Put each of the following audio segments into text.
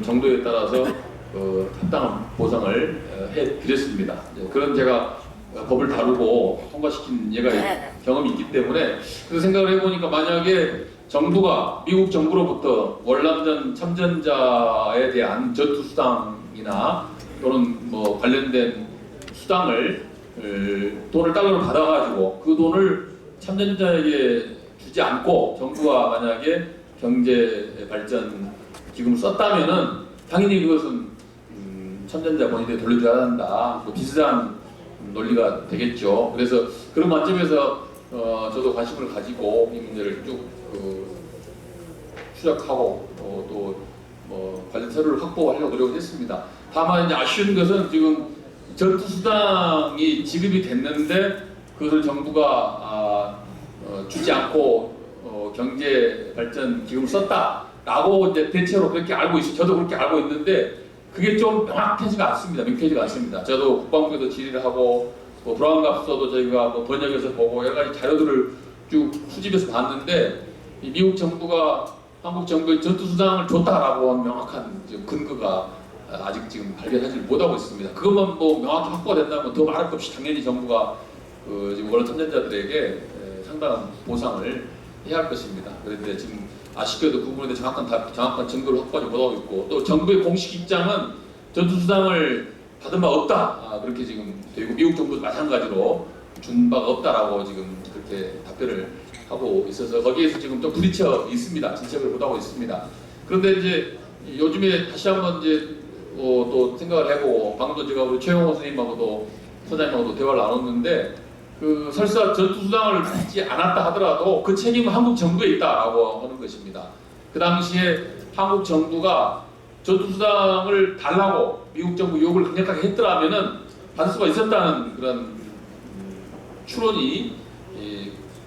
정도에 따라서 합당한 보상을 해드렸습니다. 그런 제가 법을 다루고 통과시킨 예가 경험이 있기 때문에 그 생각을 해보니까 만약에 정부가 미국 정부로부터 월남전 참전자에 대한 전투 수당이나 또는 뭐 관련된 수당을 돈을 달러로 받아가지고 그 돈을 참전자에게 주지 않고 정부가 만약에 경제 발전 기금을 썼다면은 당연히 그것은 참전자 본인에게 돌려줘야 한다. 또 비슷한 논리가 되겠죠. 그래서 그런 관점에서 저도 관심을 가지고 이 문제를 쭉 추적하고 또 뭐 관련 서류를 확보하려고 노력을 했습니다. 다만 이제 아쉬운 것은 지금 전투 수당이 지급이 됐는데 그것을 정부가 주지 않고 경제 발전 기금을 썼다라고 이제 대체로 그렇게 알고 있어요. 저도 그렇게 알고 있는데 그게 좀 명확하지가 않습니다. 명쾌하지가 않습니다. 저도 국방부에도 질의를 하고 불안갑서도 저희가 뭐 번역해서 보고 여러 가지 자료들을 쭉 수집해서 봤는데 이 미국 정부가 한국 정부의 전투 수당을 줬다라고 한 명확한 근거가 아직 지금 발견하지 못하고 있습니다. 그것만 뭐 명확히 확보가 된다면 더 말할 것 없이 당연히 정부가 지금 원로 참전자들에게 상당한 보상을 해야 할 것입니다. 그런데 지금 아쉽게도 그 부분에 대해 정확한 증거를 확보하지 못하고 있고 또 정부의 공식 입장은 전투 수당을 받은 바 없다 그렇게 지금 되고 미국 정부도 마찬가지로 준 바가 없다라고 지금 그렇게 답변을 하고 있어서 거기에서 지금 좀 부딪혀 있습니다. 진척을 못하고 있습니다. 그런데 이제 요즘에 다시 한번 이제 또 생각을 해보고 방금도 제가 우리 최영호 선생님하고도 소장님하고도 대화를 나눴는데 그 설사 전투 수당을 받지 않았다 하더라도 그 책임은 한국 정부에 있다라고 하는 것입니다. 그 당시에 한국 정부가 전투 수당을 달라고 미국 정부 요구를 강력하게 했더라면은 받을 수가 있었다는 그런 추론이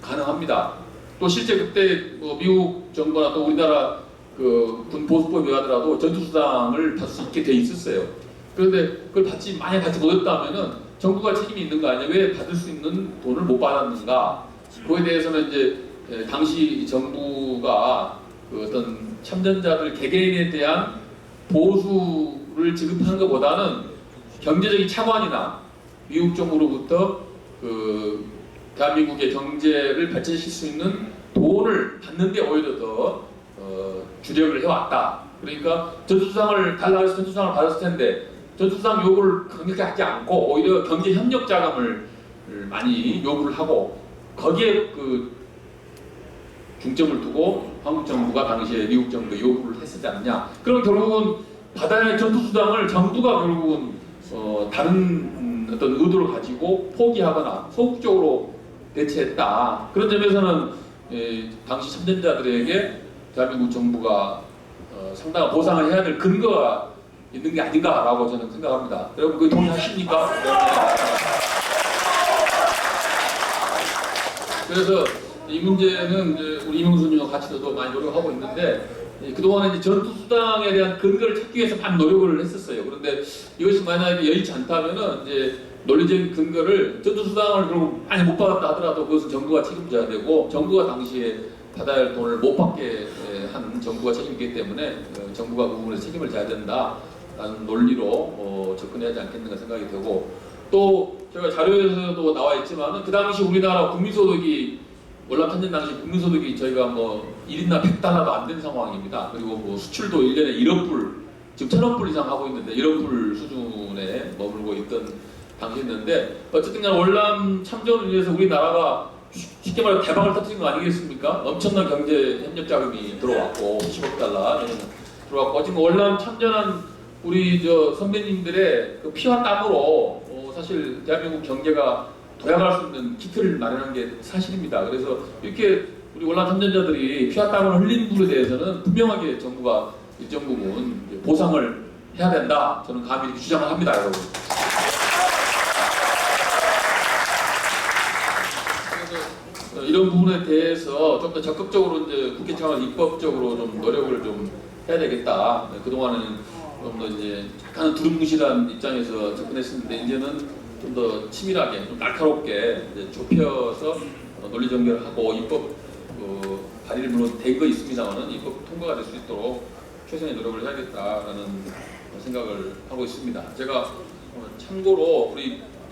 가능합니다. 또 실제 그때 미국 정부나 또 우리나라 그 군 보수법에 하더라도 전투 수당을 받을 수 있게 돼 있었어요. 그런데 그걸 만약 받지 못했다면은 정부가 책임이 있는 거 아니냐? 왜 받을 수 있는 돈을 못 받았는가? 그거에 대해서는 이제 당시 정부가 그 어떤 참전자들 개개인에 대한 보수를 지급하는 것보다는 경제적인 차관이나 미국 정부로부터 그 대한민국의 경제를 발전시킬 수 있는 돈을 받는 데 오히려 더 주력을 해왔다. 그러니까 전투수당을 달라고 해서 전투수당을 받았을 텐데 전투수당 요구를 강력하게 하지 않고 오히려 경제 협력 자금을 많이 요구를 하고 거기에 그 중점을 두고 한국 정부가 당시에 미국 정부에 요구를 했었지 않느냐. 그럼 결국은 받아야 할 전투수당을 정부가 결국은 다른 어떤 의도를 가지고 포기하거나 소극적으로 대체했다. 그런 점에서는 당시 참전자들에게 대한민국 정부가 상당한 보상을 해야 될 근거가 있는 게 아닌가라고 저는 생각합니다. 여러분 그 동의하십니까? 그래서 이 문제는 이제 우리 이명수 님과 같이 저도 많이 노력하고 있는데 그동안에 이제 전투 수당에 대한 근거를 찾기 위해서 많은 노력을 했었어요. 그런데 이것이 만약에 여의치 않다면은 이제 논리적인 근거를 전투 수당을 결국 많이 못 받았다 하더라도 그것은 정부가 책임져야 되고 정부가 당시에 받아야 할 돈을 못 받게 한 정부가 책임이기 때문에 정부가 그 부분에서 책임을 져야 된다라는 논리로 접근해야 하지 않겠는가 생각이 되고 또 제가 자료에서도 나와 있지만은 그 당시 우리나라 국민소득이 월남 참전 당시 국민소득이 저희가 뭐 1인당 100달러도 안 된 상황입니다. 그리고 뭐 수출도 1년에 1억 불, 지금 1,000억 불 이상 하고 있는데 1억 불 수준에 머물고 있던 당시였는데 어쨌든 간 월남 참전을 위해서 우리나라가 쉽게 말해 대박을 터뜨린 거 아니겠습니까? 엄청난 경제 협력 자금이 들어왔고 10억 달러 들어왔고 지금 월남 참전한 우리 저 선배님들의 그 피와 땀으로 사실 대한민국 경제가 도약할 수 있는 기틀을 마련한 게 사실입니다. 그래서 이렇게 우리 월남 참전자들이 피와 땀을 흘린 부분에 대해서는 분명하게 정부가 일정 부분 보상을 해야 된다. 저는 감히 이렇게 주장을 합니다, 여러분. 그래서 이런 부분에 대해서 좀 더 적극적으로 이제 국회 차원 입법적으로 좀 노력을 좀 해야 되겠다. 그동안은 좀 더 이제 약간 두루뭉실한 입장에서 접근했었는데 이제는 좀 더 치밀하게, 좀 날카롭게 이제 좁혀서 논리 정결하고 입법 발의를 물론 된 거 있습니다만은 입법 통과가 될 수 있도록 최선의 노력을 해야겠다라는 생각을 하고 있습니다. 제가 참고로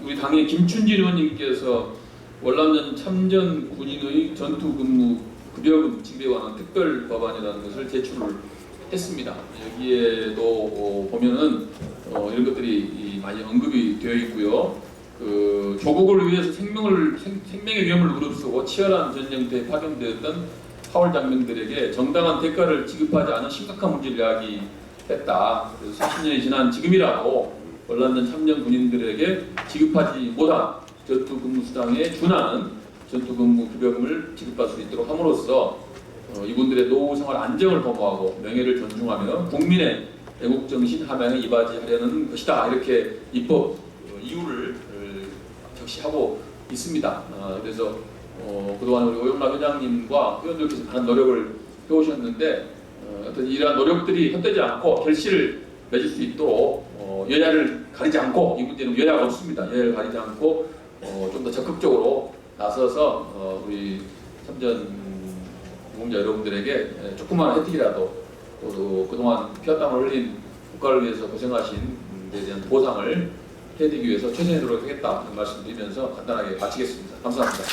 우리 당의 김춘진 의원님께서 월남전 참전 군인의 전투 근무 급여금 지급에 관한 특별 법안이라는 것을 제출을 했습니다. 여기에도 보면은 이런 것들이 많이 언급이 되어 있고요. 그 조국을 위해서 생명의 위험을 무릅쓰고 치열한 전쟁터에 파견되었던 파월 장병들에게 정당한 대가를 지급하지 않은 심각한 문제를 야기했다. 그래서 40년이 지난 지금이라도 월남전 참전 군인들에게 지급하지 못한 전투 근무 수당에 준하는 전투 근무 급여금을 지급할 수 있도록 함으로써 이분들의 노후 생활 안정을 도모하고 명예를 존중하며 국민의 애국 정신 함양에 이바지하려는 것이다. 이렇게 입법 이유를 적시하고 있습니다. 그래서 그동안 우리 오영락 회장님과 회원들께서 많은 노력을 해오셨는데 어떤 이러한 노력들이 헛되지 않고 결실을 맺을 수 있도록 여야를 가리지 않고, 이 문제는 여야가 없습니다. 여야를 가리지 않고 좀 더 적극적으로 나서서 우리 참전 유공자 여러분들에게 조그마한 혜택이라도 또 그동안 피땀을 흘린 국가를 위해서 고생하신 데 대한 보상을 해드리기 위해서 최선의 노력을 하겠다 말씀드리면서 간단하게 마치겠습니다. 감사합니다.